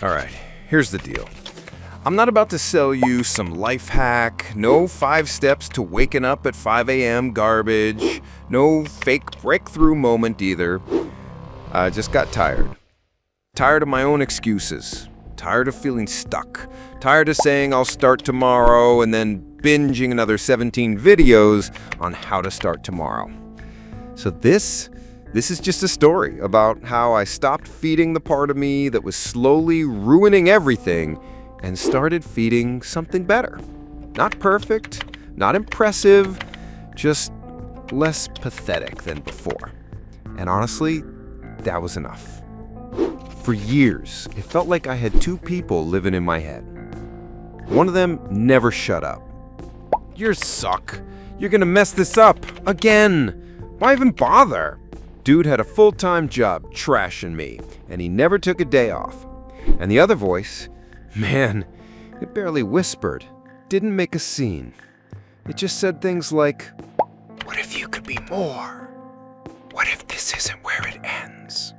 Alright, here's the deal. I'm not about to sell you some life hack, no 5 steps to waking up at 5 a.m. garbage, no fake breakthrough moment either. I just got tired. Tired of my own excuses. Tired of feeling stuck. Tired of saying I'll start tomorrow and then binging another 17 videos on how to start tomorrow. So this is just a story about how I stopped feeding the part of me that was slowly ruining everything and started feeding something better. Not perfect, not impressive, just less pathetic than before. And honestly, that was enough. For years, it felt like I had 2 people living in my head. One of them never shut up. You suck. You're gonna mess this up again. Why even bother? Dude had a full-time job trashing me, and he never took a day off. And the other voice, man, it barely whispered, didn't make a scene. It just said things like, what if you could be more? What if this isn't where it ends?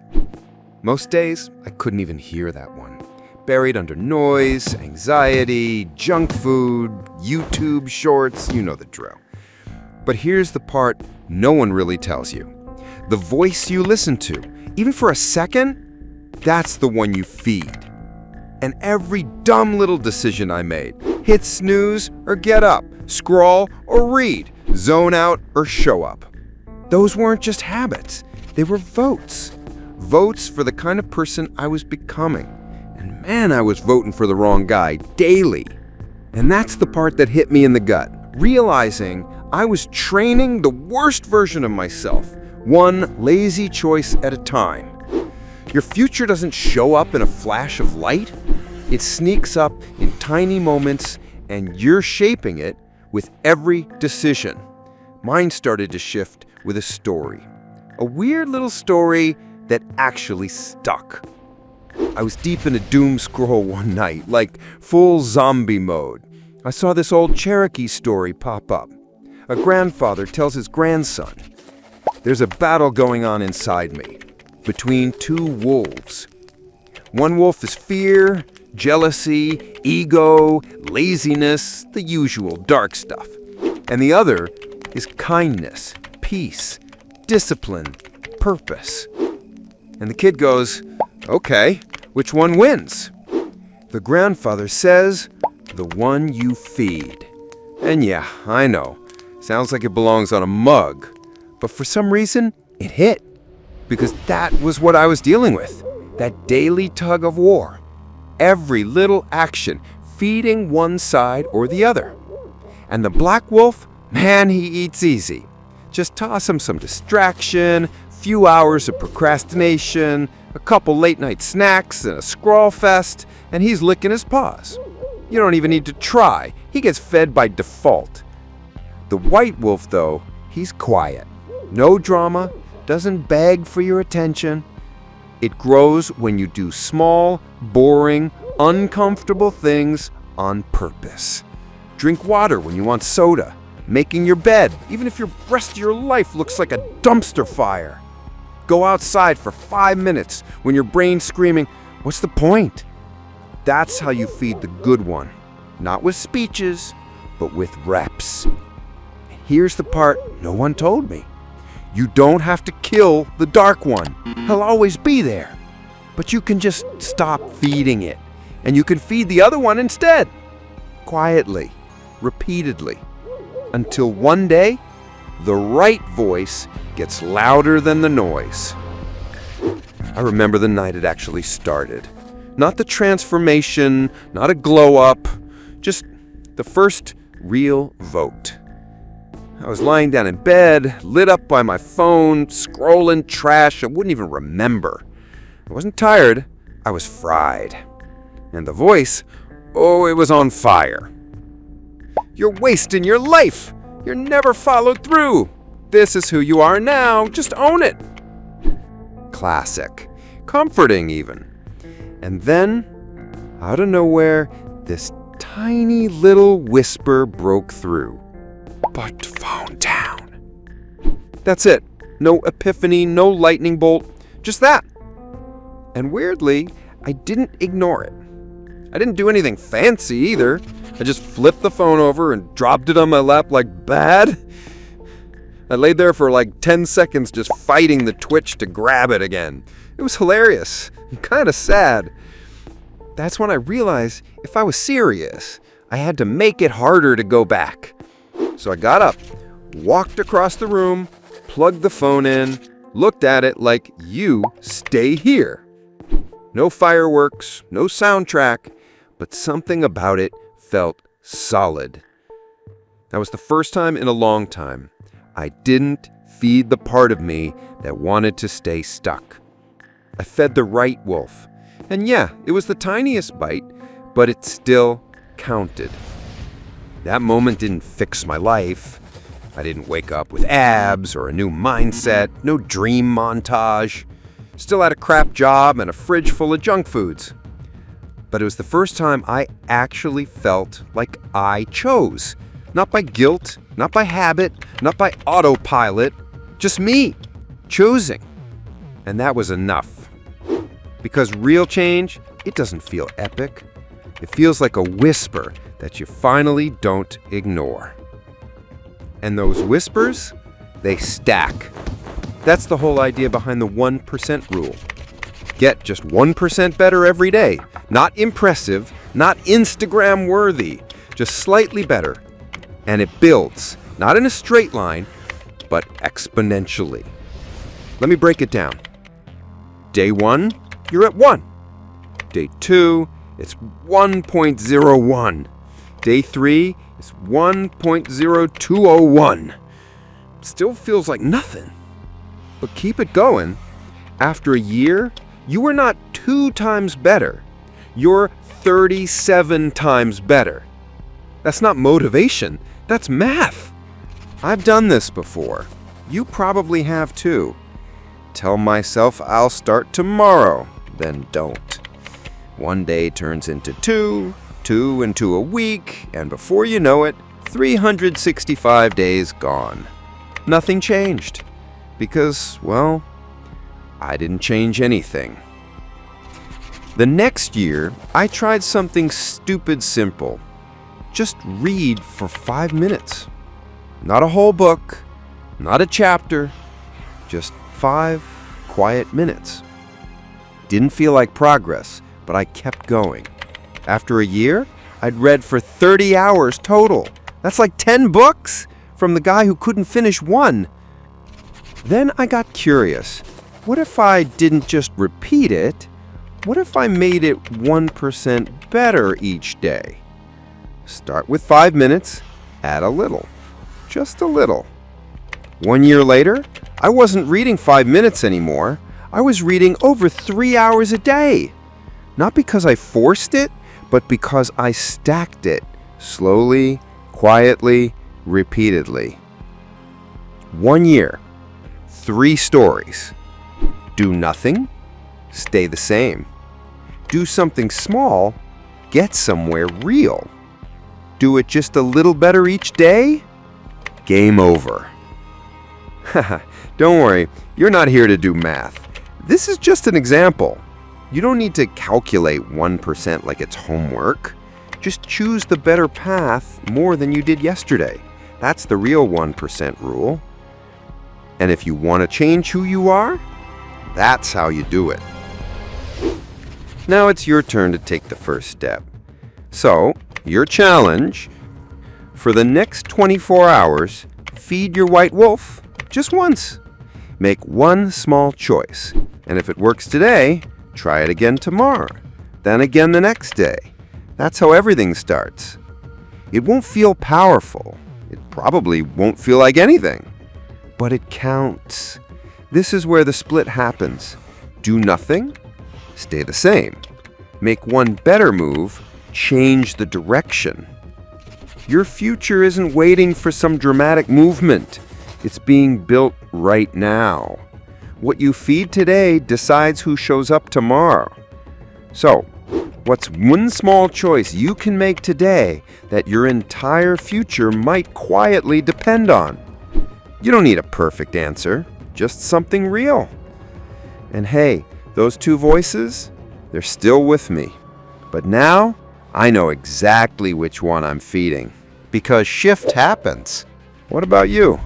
Most days, I couldn't even hear that one. Buried under noise, anxiety, junk food, YouTube shorts, you know the drill. But here's the part no one really tells you. The voice you listen to, even for a second, that's the one you feed. And every dumb little decision I made, hit snooze or get up, scroll or read, zone out or show up. Those weren't just habits, they were votes. Votes for the kind of person I was becoming. And man, I was voting for the wrong guy daily. And that's the part that hit me in the gut, realizing I was training the worst version of myself, one lazy choice at a time. Your future doesn't show up in a flash of light. It sneaks up in tiny moments, and you're shaping it with every decision. Mine started to shift with a story. A weird little story that actually stuck. I was deep in a doom scroll one night, like full zombie mode. I saw this old Cherokee story pop up. A grandfather tells his grandson, there's a battle going on inside me, between 2 wolves. One wolf is fear, jealousy, ego, laziness, the usual dark stuff. And the other is kindness, peace, discipline, purpose. And the kid goes, okay, which one wins? The grandfather says, the one you feed. And yeah, I know, sounds like it belongs on a mug. But for some reason, it hit. Because that was what I was dealing with. That daily tug of war. Every little action, feeding one side or the other. And the black wolf, man, he eats easy. Just toss him some distraction, few hours of procrastination, a couple late-night snacks, and a scroll fest, and he's licking his paws. You don't even need to try. He gets fed by default. The white wolf, though, he's quiet. No drama, doesn't beg for your attention. It grows when you do small, boring, uncomfortable things on purpose. Drink water when you want soda. Making your bed, even if your rest of your life looks like a dumpster fire. Go outside for 5 minutes when your brain's screaming, what's the point? That's how you feed the good one. Not with speeches, but with reps. And here's the part no one told me. You don't have to kill the dark one. He'll always be there. But you can just stop feeding it. And you can feed the other one instead. Quietly, repeatedly. Until one day, the right voice gets louder than the noise. I remember the night it actually started. Not the transformation, not a glow up, just the first real vote. I was lying down in bed, lit up by my phone, scrolling trash I wouldn't even remember. I wasn't tired, I was fried. And the voice, oh, it was on fire. You're wasting your life. You're never followed through. This is who you are now. Just own it. Classic. Comforting even. And then, out of nowhere, this tiny little whisper broke through. Put the phone down. That's it. No epiphany, no lightning bolt. Just that. And weirdly, I didn't ignore it. I didn't do anything fancy either. I just flipped the phone over and dropped it on my lap like bad. I laid there for like 10 seconds just fighting the twitch to grab it again. It was hilarious and kind of sad. That's when I realized if I was serious, I had to make it harder to go back. So I got up, walked across the room, plugged the phone in, looked at it like, you stay here. No fireworks, no soundtrack, but something about it felt solid. That was the first time in a long time I didn't feed the part of me that wanted to stay stuck. I fed the right wolf. And yeah, it was the tiniest bite, but it still counted. That moment didn't fix my life. I didn't wake up with abs or a new mindset, no dream montage. Still had a crap job and a fridge full of junk foods. But it was the first time I actually felt like I chose. Not by guilt, not by habit, not by autopilot. Just me, choosing. And that was enough. Because real change, it doesn't feel epic. It feels like a whisper that you finally don't ignore. And those whispers, they stack. That's the whole idea behind the 1% rule. Get just 1% better every day. Not impressive, not Instagram worthy, just slightly better. And it builds, not in a straight line, but exponentially. Let me break it down. Day 1, you're at 1. Day 2, it's 1.01. Day 3, it's 1.0201. Still feels like nothing. But keep it going. After a year, you are not 2 times better. You're 37 times better. That's not motivation. That's math. I've done this before. You probably have too. Tell myself I'll start tomorrow, then don't. One day turns into 2, 2 into a week, and before you know it, 365 days gone. Nothing changed. Because, well, I didn't change anything. The next year, I tried something stupid simple. Just read for 5 minutes. Not a whole book, not a chapter, just 5 quiet minutes. Didn't feel like progress, but I kept going. After a year, I'd read for 30 hours total. That's like 10 books from the guy who couldn't finish one. Then I got curious. What if I didn't just repeat it? What if I made it 1% better each day? Start with 5 minutes, add a little. Just a little. 1 year later, I wasn't reading 5 minutes anymore. I was reading over 3 hours a day. Not because I forced it, but because I stacked it. Slowly, quietly, repeatedly. 1 year. 3 stories. Do nothing, stay the same. Do something small, get somewhere real. Do it just a little better each day? Game over. Don't worry, you're not here to do math. This is just an example. You don't need to calculate 1% like it's homework. Just choose the better path more than you did yesterday. That's the real 1% rule. And if you want to change who you are, that's how you do it. Now it's your turn to take the first step. So, your challenge: for the next 24 hours, feed your white wolf just once. Make one small choice. And if it works today, try it again tomorrow. Then again the next day. That's how everything starts. It won't feel powerful. It probably won't feel like anything. But it counts. This is where the split happens. Do nothing, stay the same. Make one better move, change the direction. Your future isn't waiting for some dramatic movement. It's being built right now. What you feed today decides who shows up tomorrow. So, what's one small choice you can make today that your entire future might quietly depend on? You don't need a perfect answer, just something real. And hey, those 2 voices, They're still with me. But now, I know exactly which one I'm feeding. Because shift happens. What about you?